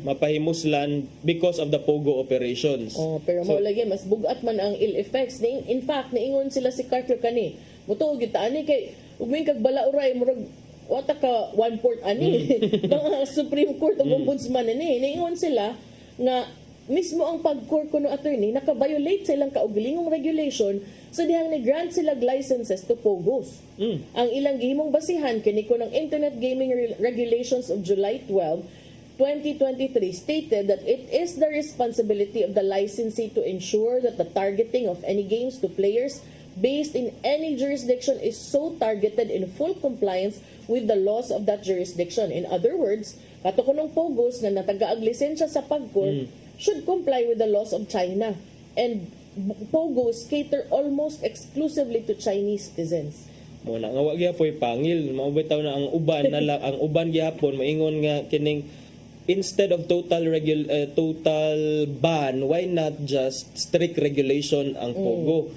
K: mapahimuslan because of the pogo operations.
C: Pero mao lagi mas bugat man ang ill effects. In fact, niingon sila si Carter kani. Mutuog gyud ani kay ug may kagbala uray murag wata ka 1/4 ani mga Supreme Court of Ombudsman ani. Niingon sila nga mismo ang pag-court kuno attorney naka-violate sa ilang kaugalingong regulation sa dihang ni-grant sila licenses to pogos. Ang ilang gihimong basihan kini ko ng Internet Gaming Regulations of July 12, 2023 stated that it is the responsibility of the licensee to ensure that the targeting of any games to players based in any jurisdiction is so targeted in full compliance with the laws of that jurisdiction. In other words, kato kunong pogos na natagaag lisensya sa pag-court should comply with the laws of China, and pogos cater almost exclusively to Chinese citizens.
K: Mo na nga wa gyapon pangil, mao bitaw na ang uban na ang uban gyapon moingon nga kining instead of total ban, why not just strict regulation ang pogo?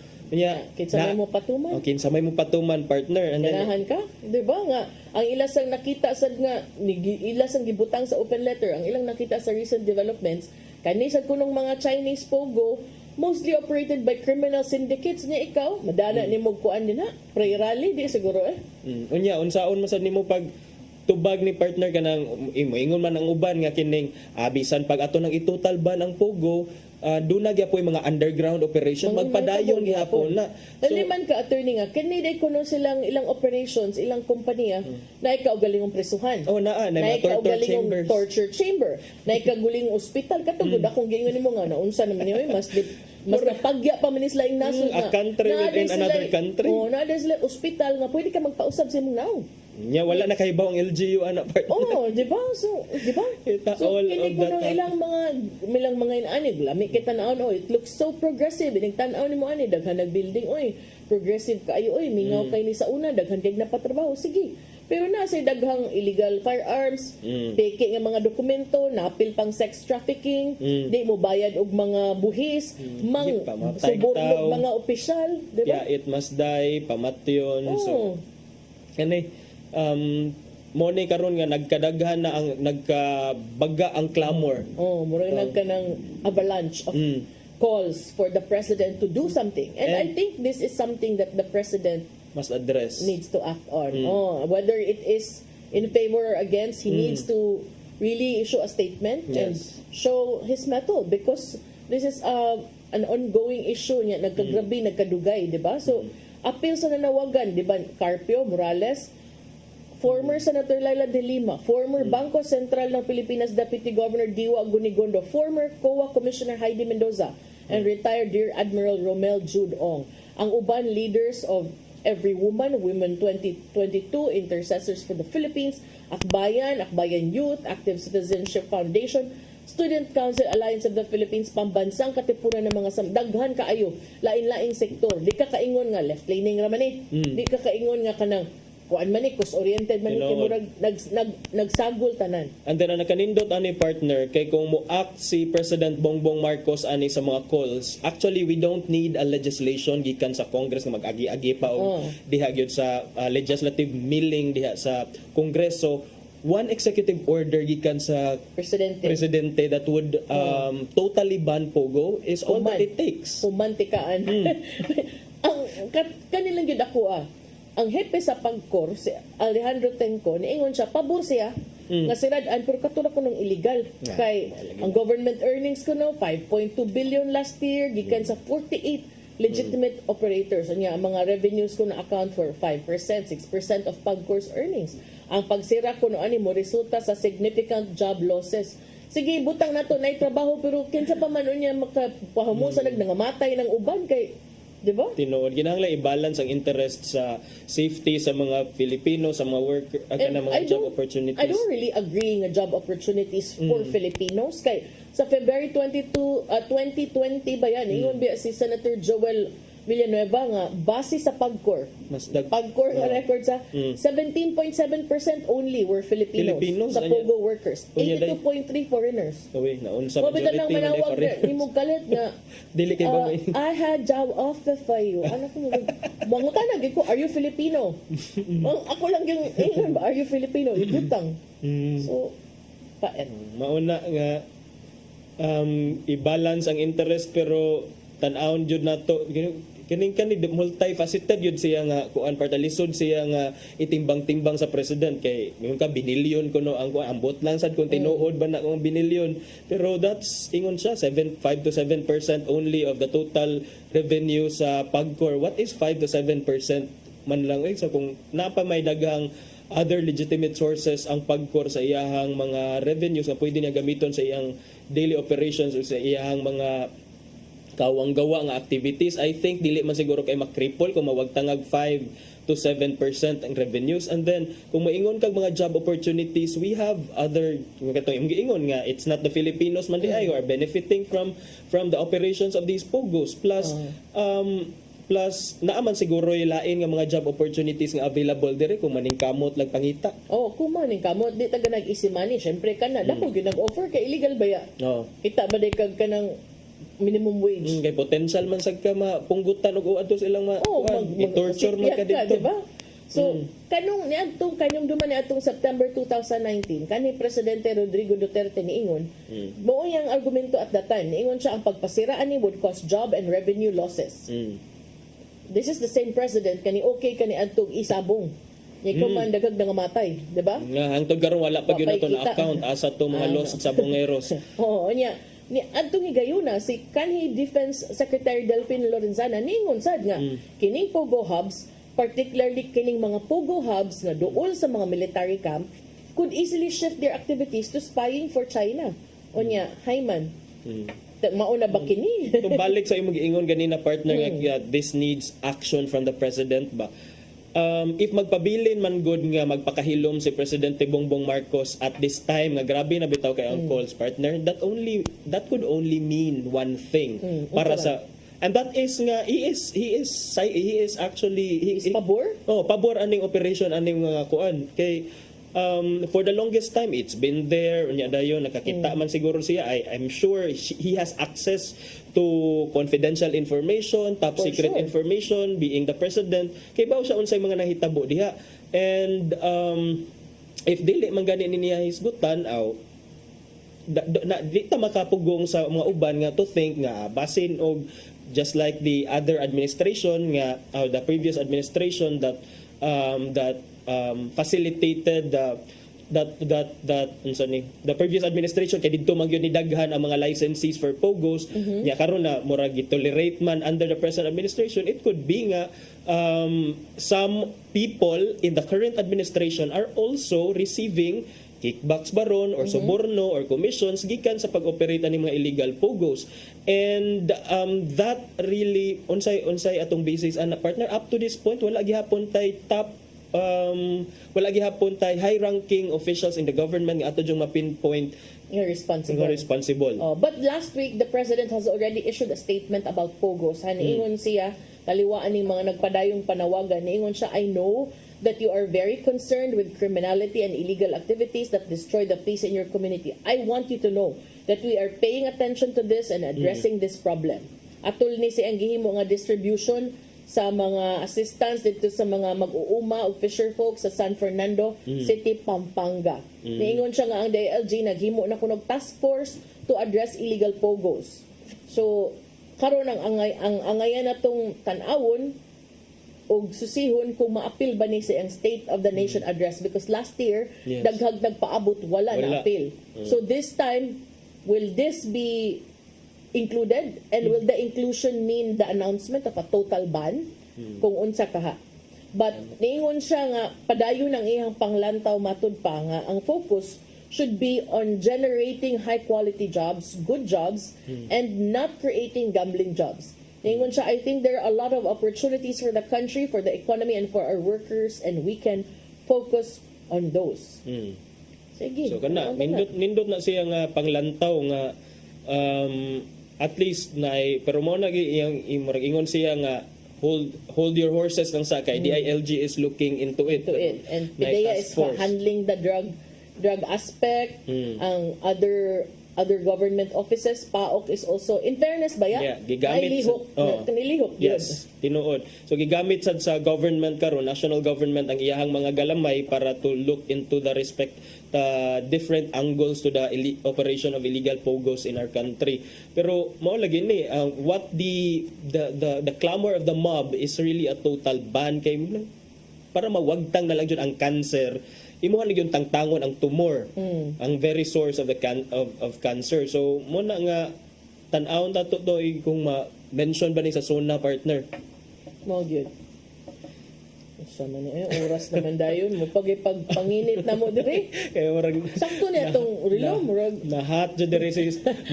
C: Kinsa may mo patuman.
K: Kinsa may mo patuman partner.
C: Ganahan ka? Di ba nga? Ang ilasang nakita sad nga, ilasang gibutang sa open letter, ang ilang nakita sa recent developments, kani sad kunong mga Chinese pogo, mostly operated by criminal syndicates niya ikaw. Madana ni mo kuan din ha? Pray rally, di siguro
K: Unya, unsaon man sad nimo pag tubag ni partner ka nang ingon man ang uban nga kining bisan pag ato nang itotal ban ang pogo, doon na gyapon mga underground operation magpadayon gyapon na.
C: Liman ka attorney nga kini day kuno silang ilang operations, ilang kompanya na ikaugalingong presuhan.
K: Na
C: torture chamber. Na ikagulingong ospital katugod akong gingon nimo nga naunsa naman niyo mas napagya pa man sila ing nasod
K: a country within another country.
C: Na sila ospital nga pwede ka magpausab sa imong naong.
K: Nya wala na kahibaw ang LGU anak partner.
C: Di ba? So kini ko nung ilang mga inaani, lami kita naon, it looks so progressive. Ining tan-aw nimo ani daghan nag building, progressive kaayo, mingaw kay ni sa una, daghan kay napatrabaho. Sige, Pero nasa daghang illegal firearms, peke nga mga dokumento, napil pang sex trafficking, di mo bayad og mga buhis, mang
K: pamatay
C: subornog
K: tao.
C: mga opisyal, di ba?
K: Yeah, it must die, pamatyon. So, kani, mo ni karon nga nagkadaghan na ang nagkabaga ang clamor.
C: Murag nagka ng avalanche of calls for the president to do something. And I think this is something that the president
K: must address.
C: Needs to act on. Whether it is in favor or against, he needs to really issue a statement and show his mettle, because this is an ongoing issue niya, nagkagrabe, nagkadugay, di ba? So, appeal sa nanawagan, di ba? Carpio, Morales, former Senator Laila de Lima, former Bangko Sentral ng Pilipinas Deputy Governor Diwa Gunigondo, former COA Commissioner Heidi Mendoza, and retired Rear Admiral Romel Jude Ong. Ang uban leaders of Every Woman, Women 2022, Intercessors for the Philippines, Akbayan, Akbayan Youth, Active Citizenship Foundation, Student Council Alliance of the Philippines, pambansang katipunan ng mga daghan kaayo, lain-laing sektor. Di ka kaingon nga left-leaning raman eh. Di ka kaingon nga kanang kuan man cost-oriented man kay murag nagsagol tanan.
K: And then ang nakanindot ani partner kay kung mo-act si President Bongbong Marcos ani sa mga calls, actually we don't need a legislation gikan sa Congress nga mag-agi-agi pa og diha gyud sa legislative milling diha sa Kongreso. One executive order gikan sa presidente that would totally ban pogo is all that it takes.
C: Pumantikaan. Ang kanilang gyud ako ang hepe sa pagkor, si Alejandro Tenco, niingon siya, pabor siya, nga siradaan, pero katulad ko ng illegal. Kay, ang government earnings ko no, 5.2 billion last year, gikan sa 48 legitimate operators. Ang mga revenues ko na account for 5%, 6% of pagkor's earnings. Ang pagsira ko no, mo resulta sa significant job losses. Sige, butang na to, na trabaho, pero kinsa pa man niya makapahamusa nangamatay ng uban kay diba?
K: Tinuod kinahanglan i-balance ang interest sa safety sa mga Filipino, sa mga worker, mga job opportunities.
C: I don't really agree nga job opportunities for Filipinos kay sa February 2020 ba yan, ingon ba si Senator Joel Villanueva nga base sa Pagcor nga record sa 17.7% only were Filipinos sa POGO workers, 82.3 foreigners.
K: Naunsa
C: majority
K: man
C: manawag ni mo kalit nga
K: dili kay ba
C: I had job offer for you. Ano ko mangutan ko, are you Filipino? Ako lang yung are you Filipino? Ibutang. So
K: mauna nga i-balance ang interest pero tan-awon jud nato kining multifaceted yun siya nga kuan parta lisod siya nga itimbang-timbang sa president kay ngayon ka binilyon kuno ang ambot lang sad kung tinuod ba na kung binilyon, pero that's ingon siya 5 to 7% only of the total revenue sa Pagcor. What is 5 to 7% man lang so kung napa may daghang other legitimate sources ang Pagcor sa iyahang mga revenues nga pwede niya gamiton sa iyang daily operations o sa iyahang mga kawang-gawa nga activities, I think dili man siguro kay makripol kung mawagtangag 5 to 7% ang revenues. And then kung maingon kag mga job opportunities, we have other katong ingon nga it's not the Filipinos man di ay who are benefiting from the operations of these pogos plus naaman siguro lain nga mga job opportunities nga available dire kung maningkamot lang pangita.
C: Kung maningkamot di taga nag-isimani, syempre kana dako gyud nag-offer kay illegal baya. Kita ba day kag kanang minimum wage.
K: Kay potential man sad ka mapunggutan og adto silang i-torture man ka dito.
C: Diba? So, kanong duman niadtong September 2019, kani Presidente Rodrigo Duterte niingon, mao yang argumento at that time, niingon siya ang pagpasiraan ni would cause job and revenue losses. This is the same president kani kani adtong isabong. Ikaw man dagag nga matay, di ba?
K: Nga hangtod karon wala pa gyud nato na account asa to mga loss sa bongeros.
C: Nya ni adtong higayuna si kanhi Defense Secretary Delfin Lorenzana niingon sad nga kining Pogo hubs, particularly kining mga Pogo hubs nga duol sa mga military camp, could easily shift their activities to spying for China. Onya, Hayman. Mauna ba kini?
K: Balik sa imong giingon ganina partner nga this needs action from the president ba. If magpabilin man good nga magpakahilom si Presidente Bongbong Marcos at this time nga grabe na bitaw kay ang calls partner, that could only mean one thing para sa And that is nga he is actually
C: pabor?
K: Pabor aning operation aning mga kuan kay for the longest time it's been there unya dayon nakakita man siguro siya. I'm sure he has access to confidential information, top secret information, being the president. Kay bawo siya unsay mga nahitabo diha. And if dili man gani niya hisgutan di ta makapugong sa mga uban nga to think nga basin og just like the other administration nga the previous administration that facilitated the previous administration kay didto man gyud ni daghan ang mga licensees for pogos nya karon na murag gitolerate man under the present administration. It could be nga some people in the current administration are also receiving kickbacks baron or suborno or commissions gikan sa pag-operate ani mga illegal pogos. And that really unsay atong basis ana partner up to this point wala gihapon tay top wala gihapon tay high ranking officials in the government nga ato jung mapinpoint responsible.
C: But last week the president has already issued a statement about pogos. Ingon siya kaliwaan ni mga nagpadayong panawagan. Ingon siya, I know that you are very concerned with criminality and illegal activities that destroy the peace in your community. I want you to know that we are paying attention to this and addressing this problem. Atul ni siyang gihimo nga distribution sa mga assistance dito sa mga mag-uuma o fisher folk sa San Fernando City, Pampanga. Niingon siya nga ang DILG naghimo na kunog task force to address illegal pogos. So karon ang angayan natong tan-awon og susihon kung maapil ba ni siyang State of the Nation address, because last year daghag nagpaabot wala na apil. So this time, will this be included, and will the inclusion mean the announcement of a total ban kung unsa kaha? But niingon siya nga padayon ang iyang panglantaw matud pa nga ang focus should be on generating high quality jobs, good jobs, and not creating gambling jobs. Ningon siya, I think there are a lot of opportunities for the country, for the economy, and for our workers, and we can focus on those. Sige.
K: So kana nindot na siya nga panglantaw nga at least na pero mo na ingon siya nga hold your horses lang sa kay DILG is looking into it.
C: And PDEA is for handling the drug aspect. Ang other government offices, PAOK is also, in fairness ba yan?
K: Gigamit
C: nilihok.
K: Yes, tinuod. So gigamit sad sa government karon, national government ang iyahang mga galamay para to look into the respect different angles to the operation of illegal pogos in our country. Pero mao lagi ni what the clamor of the mob is really a total ban kay para mawagtang na lang jud ang cancer. Imuhan yung tangtangon ang tumor, ang very source of the of cancer. So mo na nga tan-awon tato to kung ma-mention ba ni sa SONA partner.
C: Mo gyud. Sama ni oras naman dayon mo pagpanginit na mo diri.
K: Kaya murag
C: sakto ni atong relo murag
K: nahat jud diri sa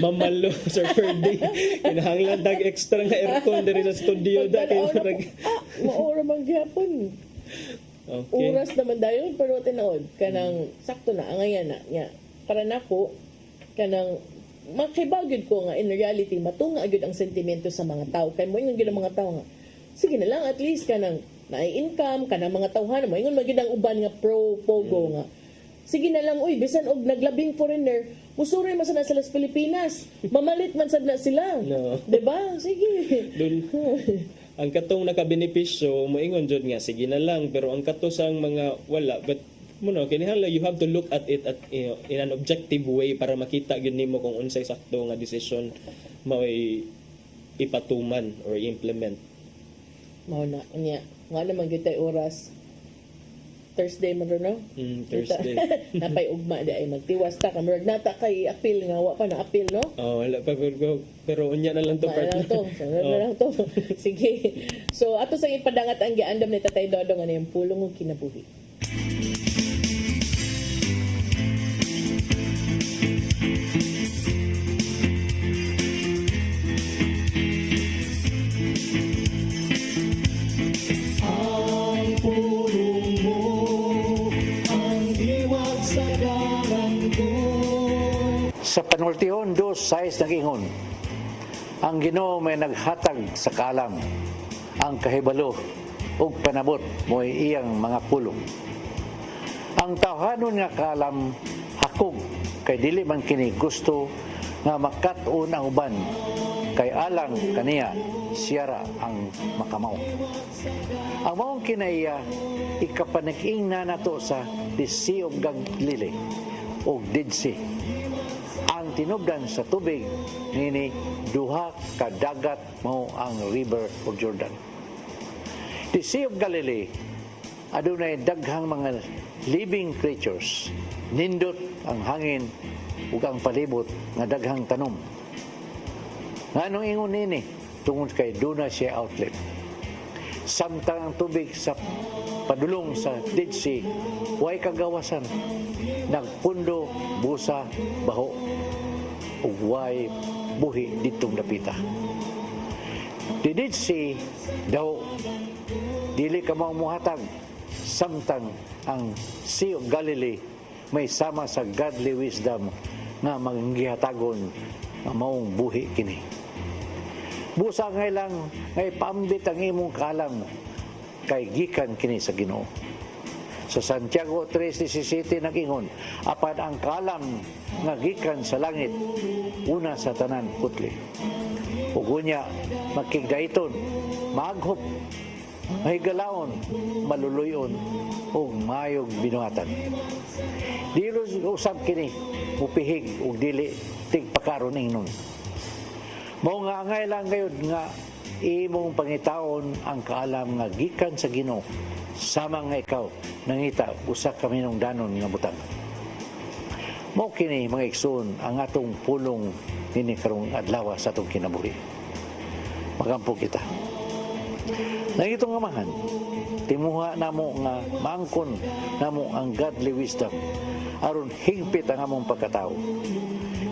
K: mamalo Sir Ferdy. Kinahanglan dag extra nga aircon diri sa studio da kay murag
C: maora man gyapon.
K: Okay.
C: Oras naman dayon pero tinuod kanang sakto na angayan na nya para nako kanang makibaw gyud ko nga in reality matunga gyud ang sentimento sa mga tao kay mo ingon gyud ang mga tao nga sige na lang at least kanang naay income kanang mga tawhan mo ingon magyud ang uban nga pro pogo nga sige na lang uy bisan og naglabing foreigner musuroy man sana sila sa Pilipinas mamalit man sad na sila di ba sige
K: ang katong nakabenepisyo moingon jud nga sige na lang pero ang kato sang mga wala but kinahanglan you have to look at it at in an objective way para makita gyud nimo kung unsay sakto nga decision mao ipatuman or implement.
C: Mao na nya nga naman gyud tay oras Thursday man ro no?
K: Thursday.
C: Napay ugma di ay magtiwas ta kamurag nata kay appeal nga wa pa na appeal no?
K: Wala pa pero unya na lang to partner.
C: Lang to. Sige. So ato sang ipadangat ang giandam ni Tatay Dodong ano yung pulong ug kinabuhi.
T: Sa panultihon, 2 size ng ingon. Ang Ginoo may naghatag sa kalam, ang kahibalo ug panabot mo'y iyang mga pulong. Ang tawhanon nga kalam hakog kay dili man kini gusto nga makat-on ang uban kay alang kaniya siyara ang makamaw. Ang maong kinaiya ikapanig-ing na nato sa the Sea of Galilee o Dead Sea. Ang tinubdan sa tubig nini duha ka dagat mao ang River of Jordan. The Sea of Galilee adunay daghang mga living creatures. Nindot ang hangin ug ang palibot nga daghang tanom. Nganong ingon nini tungod kay duna siya outlet. Samtang ang tubig sa padulong sa Dead Sea way kagawasan, nagpundo, busa, baho ug way buhi ditong dapita. The Dead Sea daw dili ka mao muhatag, samtang ang Sea of Galilee may sama sa godly wisdom nga manggihatagon nga maong buhi kini. Busa ngay lang ngay paambit ang imong kalam kay gikan kini sa Ginoo. Sa Santiago 3:17 nag-ingon, apan ang kalam nga gikan sa langit una sa tanan putli. Ug unya makigdaiton, maaghop, mahigalaon, maluluyon ug mayog binuhatan. Dili usab kini mupihig ug dili tigpakaron ingnon. Mao nga angay lang gayud nga imong pangitaon ang kaalam nga gikan sa Ginoo sama nga ikaw nangita usa ka minungdanon nga butang. Mao kini mga igsoon ang atong pulong dinhi karong adlaw sa atong kinabuhi. Magampo kita. Nangitong amahan, timuha namo nga maangkon namo ang godly wisdom aron higpit ang among pagkatao.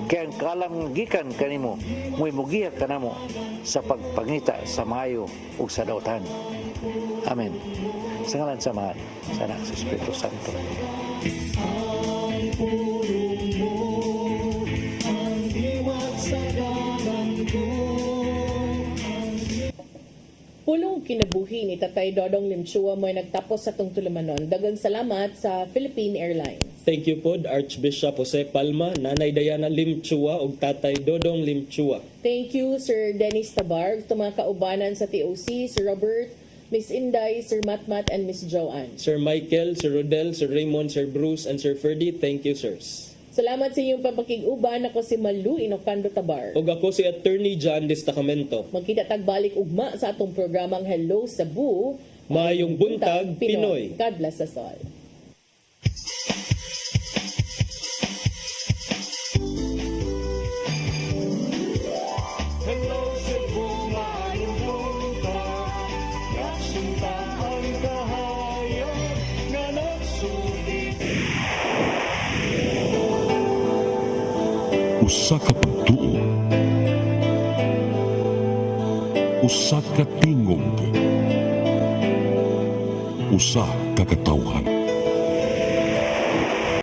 T: Kaya ang kalam nga gikan kanimo mo'y mugiya kanamo sa pagpangita sa maayo ug sa dautan. Amen. Sa ngalan sa Mahal, sa Anak, sa Espiritu Santo.
C: Pulong kinabuhi ni Tatay Dodong Limchua mo'y nagtapos sa tong tulumanon. Daghang salamat sa Philippine Airlines.
K: Thank you po, Archbishop Jose Palma, Nanay Diana Limchua ug Tatay Dodong Limchua.
C: Thank you, Sir Dennis Tabarg, mga kaubanan sa TOC, Sir Robert, Miss Inday, Sir Matmat, and Miss Joanne.
K: Sir Michael, Sir Rodel, Sir Raymond, Sir Bruce, and Sir Ferdy, thank you, sirs.
C: Salamat sa inyong papakig-uban. Ako si Malu Inocando Tabar.
K: Ug ako si Attorney John Destacamento.
C: Magkita tagbalik ugma sa atong programang Hello Cebu.
K: Maayong buntag, Pinoy.
C: God bless us all.
B: Hello Cebu, maayong buntag. Nagsunta ang kahayag na nagsulit.
A: Usa ka pagtuo, usa ka tingog, usa ka katawhan.